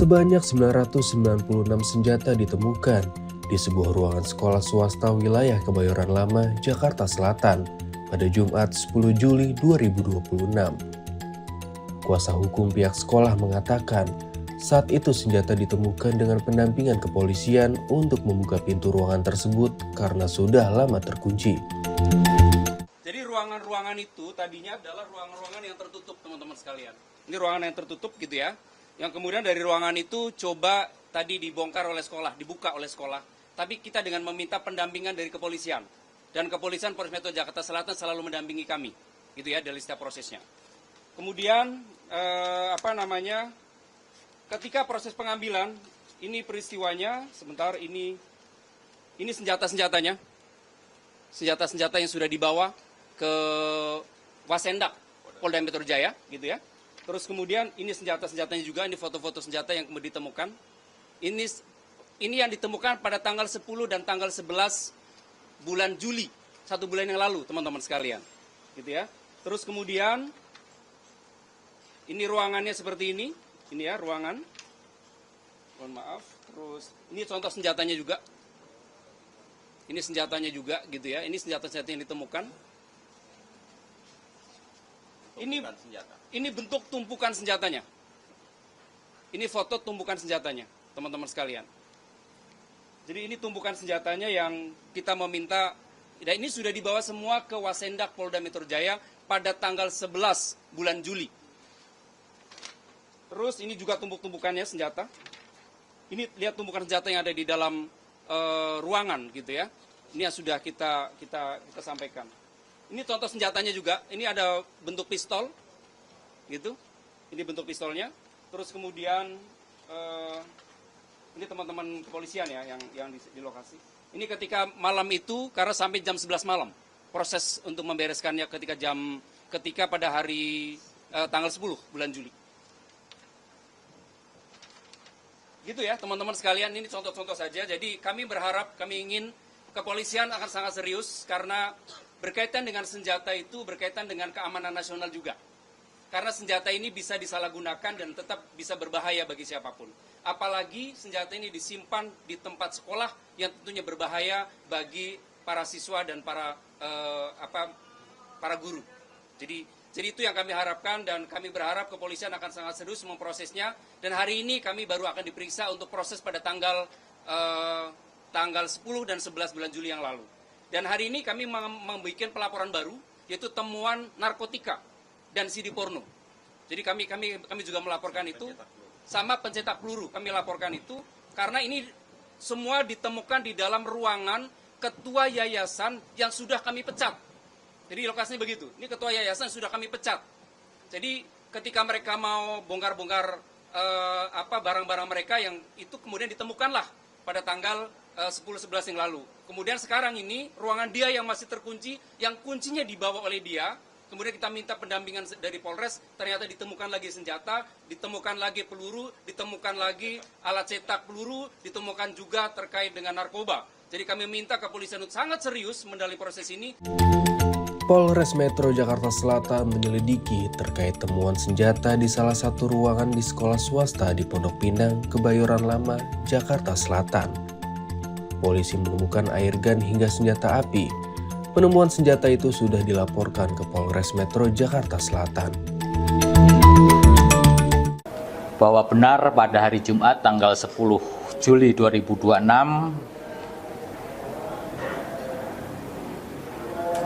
Sebanyak 996 senjata ditemukan di sebuah ruangan sekolah swasta wilayah Kebayoran Lama, Jakarta Selatan pada Jumat 10 Juli 2026. Kuasa hukum pihak sekolah mengatakan, saat itu senjata ditemukan dengan pendampingan kepolisian untuk membuka pintu ruangan tersebut karena sudah lama terkunci. Jadi ruangan-ruangan itu tadinya adalah ruangan-ruangan yang tertutup, teman-teman sekalian. Ini ruangan yang tertutup gitu ya. Yang kemudian dari ruangan itu coba tadi dibongkar oleh sekolah, dibuka oleh sekolah. Tapi kita dengan meminta pendampingan dari kepolisian. Dan kepolisian Polres Metro Jakarta Selatan selalu mendampingi kami. Gitu ya, dari setiap prosesnya. Kemudian, ketika proses pengambilan, ini peristiwanya, sebentar, ini senjata-senjatanya. Senjata-senjata yang sudah dibawa ke Wasendak, Polda Metro Jaya, gitu ya. Terus kemudian ini senjata-senjatanya juga, ini foto-foto senjata yang kemudian ditemukan. Ini yang ditemukan pada tanggal 10 dan tanggal 11 bulan Juli, 1 bulan yang lalu, teman-teman sekalian. Gitu ya. Terus kemudian ini ruangannya seperti ini ya ruangan. Mohon maaf. Terus ini contoh senjatanya juga. Ini senjatanya juga gitu ya. Ini senjata-senjata yang ditemukan. Ini bentuk tumpukan senjatanya. Ini foto tumpukan senjatanya, teman-teman sekalian. Jadi ini tumpukan senjatanya yang kita meminta, dan ini sudah dibawa semua ke Wasendak Polda Metro Jaya pada tanggal 11 bulan Juli. Terus ini juga tumpuk-tumpukannya senjata. Ini lihat tumpukan senjata yang ada di dalam ruangan gitu ya. Ini yang sudah kita sampaikan. Ini contoh senjatanya juga. Ini ada bentuk pistol, gitu. Ini bentuk pistolnya. Terus kemudian ini teman-teman kepolisian ya yang di lokasi. Ini ketika malam itu karena sampai jam 11 malam proses untuk membereskannya ketika pada hari tanggal 10 bulan Juli. Gitu ya teman-teman sekalian, ini contoh-contoh saja. Jadi kami berharap, kami ingin kepolisian akan sangat serius karena berkaitan dengan senjata itu berkaitan dengan keamanan nasional juga. Karena senjata ini bisa disalahgunakan dan tetap bisa berbahaya bagi siapapun. Apalagi senjata ini disimpan di tempat sekolah yang tentunya berbahaya bagi para siswa dan para guru. Jadi itu yang kami harapkan dan kami berharap kepolisian akan sangat serius memprosesnya. Dan hari ini kami baru akan diperiksa untuk proses pada tanggal 10 dan 11 bulan Juli yang lalu. Dan hari ini kami membuat pelaporan baru, yaitu temuan narkotika dan CD porno. Jadi kami juga melaporkan itu, sama pencetak peluru kami laporkan itu, karena ini semua ditemukan di dalam ruangan ketua yayasan yang sudah kami pecat. Jadi lokasinya begitu, ini ketua yayasan sudah kami pecat. Jadi ketika mereka mau bongkar-bongkar barang-barang mereka yang itu kemudian ditemukanlah pada tanggal 10-11 yang lalu. Kemudian sekarang ini ruangan dia yang masih terkunci, yang kuncinya dibawa oleh dia. Kemudian kita minta pendampingan dari Polres, ternyata ditemukan lagi senjata, ditemukan lagi peluru, ditemukan lagi alat cetak peluru, ditemukan juga terkait dengan narkoba. Jadi kami minta kepolisian untuk sangat serius mendalami proses ini. Polres Metro Jakarta Selatan menyelidiki terkait temuan senjata di salah satu ruangan di sekolah swasta di Pondok Pinang, Kebayoran Lama, Jakarta Selatan. Polisi menemukan airgun hingga senjata api. Penemuan senjata itu sudah dilaporkan ke Polres Metro Jakarta Selatan. Bahwa benar pada hari Jumat tanggal 10 Juli 2026,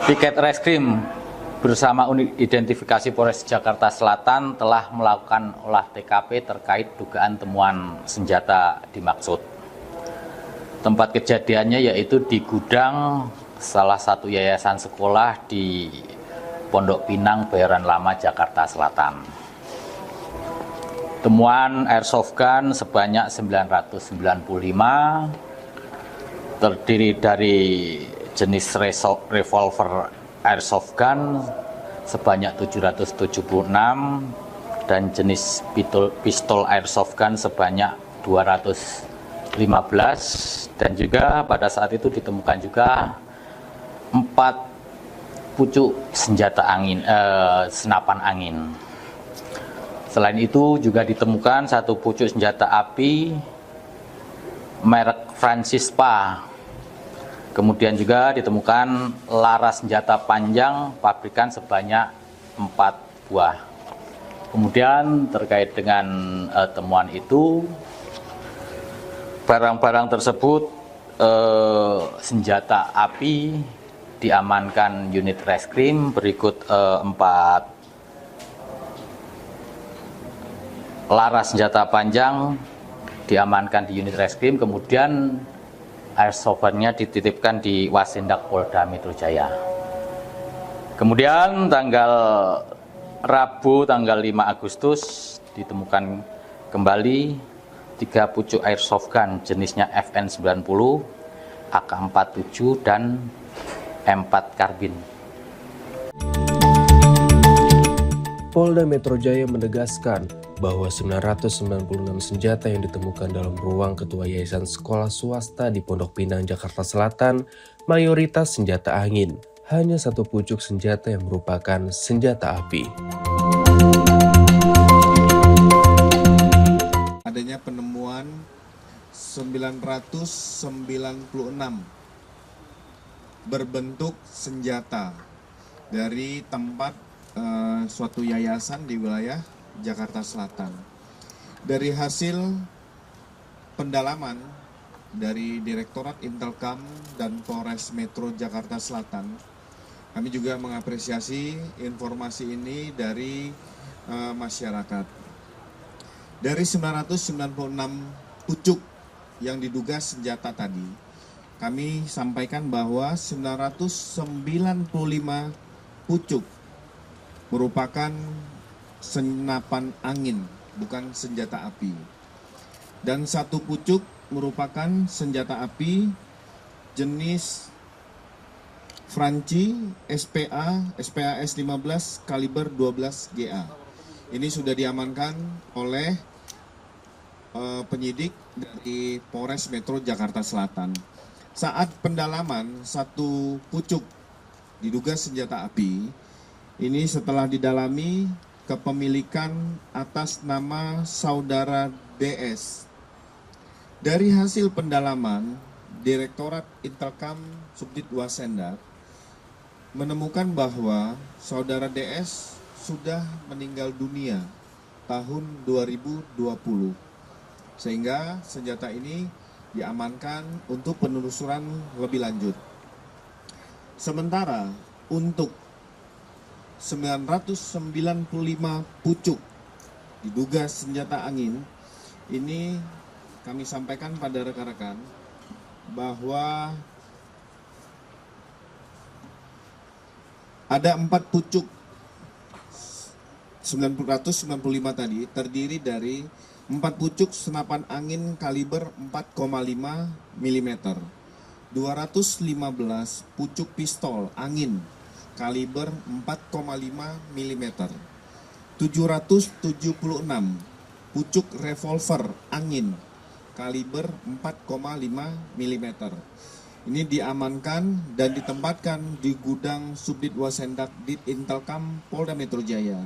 Piket Reskrim bersama unit identifikasi Polres Jakarta Selatan telah melakukan olah TKP terkait dugaan temuan senjata dimaksud. Tempat kejadiannya yaitu di gudang salah satu yayasan sekolah di Pondok Pinang, Kebayoran Lama, Jakarta Selatan. Temuan airsoft gun sebanyak 995, terdiri dari jenis revolver airsoft gun sebanyak 776 dan jenis pistol airsoft gun sebanyak 215, dan juga pada saat itu ditemukan juga 4 pucuk senjata angin, senapan angin. Selain itu juga ditemukan satu pucuk senjata api merek Francispa. Kemudian juga ditemukan laras senjata panjang pabrikan sebanyak 4 buah. Kemudian terkait dengan temuan itu, barang-barang tersebut, senjata api diamankan unit reskrim berikut 4 laras senjata panjang diamankan di unit reskrim, kemudian airsoft-nya dititipkan di Wasendak Polda Metro Jaya. Kemudian Rabu tanggal 5 Agustus ditemukan kembali 3 pucuk airsoft gun jenisnya FN90, AK47 dan M4 karbin. Polda Metro Jaya menegaskan bahwa 996 senjata yang ditemukan dalam ruang ketua Yayasan Sekolah Swasta di Pondok Pinang, Jakarta Selatan, mayoritas senjata angin. Hanya satu pucuk senjata yang merupakan senjata api. Adanya penemuan 996 berbentuk senjata dari tempat suatu yayasan di wilayah Jakarta Selatan. Dari hasil pendalaman dari Direktorat Intelkam dan Polres Metro Jakarta Selatan, kami juga mengapresiasi informasi ini dari masyarakat. Dari 996 pucuk yang diduga senjata tadi, kami sampaikan bahwa 995 pucuk merupakan senapan angin, bukan senjata api. Dan satu pucuk merupakan senjata api jenis Franci SPAS 15 kaliber 12 GA. Ini sudah diamankan oleh penyidik dari Polres Metro Jakarta Selatan. Saat pendalaman satu pucuk diduga senjata api, ini setelah didalami kepemilikan atas nama saudara DS. Dari hasil pendalaman, Direktorat Intelkam Subdit Wasendak menemukan bahwa saudara DS sudah meninggal dunia tahun 2020. Sehingga senjata ini diamankan untuk penelusuran lebih lanjut. Sementara untuk 995 pucuk diduga senjata angin, ini kami sampaikan pada rekan-rekan bahwa ada 4 pucuk 995 tadi terdiri dari 4 pucuk senapan angin kaliber 4,5 mm, 215 pucuk pistol angin kaliber 4,5 mm, 776 pucuk revolver angin kaliber 4,5 mm. Ini diamankan dan ditempatkan di gudang Subdit Wasendak Dit Intelkam Polda Metro Jaya.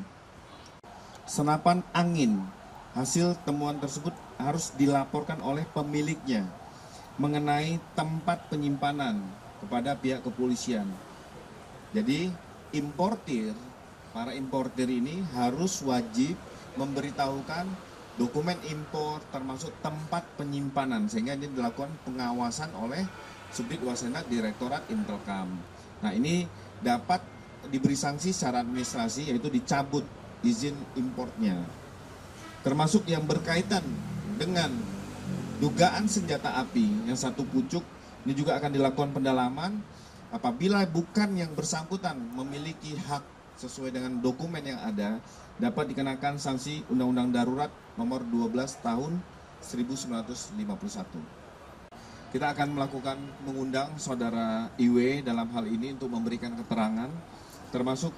Senapan angin, hasil temuan tersebut harus dilaporkan oleh pemiliknya mengenai tempat penyimpanan kepada pihak kepolisian. Jadi para importir ini harus wajib memberitahukan dokumen impor termasuk tempat penyimpanan, sehingga ini dilakukan pengawasan oleh Subdit Wasendak Direktorat Intelkam. Nah, ini dapat diberi sanksi secara administrasi, yaitu dicabut izin importnya. Termasuk yang berkaitan dengan dugaan senjata api yang satu pucuk, ini juga akan dilakukan pendalaman. Apabila bukan yang bersangkutan memiliki hak sesuai dengan dokumen yang ada, dapat dikenakan sanksi Undang-Undang Darurat nomor 12 tahun 1951. Kita akan melakukan mengundang saudara IW dalam hal ini untuk memberikan keterangan, termasuk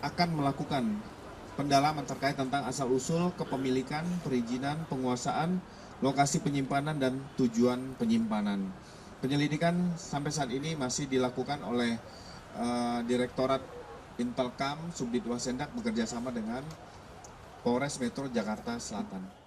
akan melakukan pendalaman terkait tentang asal-usul kepemilikan, perizinan, penguasaan, lokasi penyimpanan, dan tujuan penyimpanan. Penyelidikan sampai saat ini masih dilakukan oleh Direktorat Intelkam Subdit Wasendak bekerja sama dengan Polres Metro Jakarta Selatan.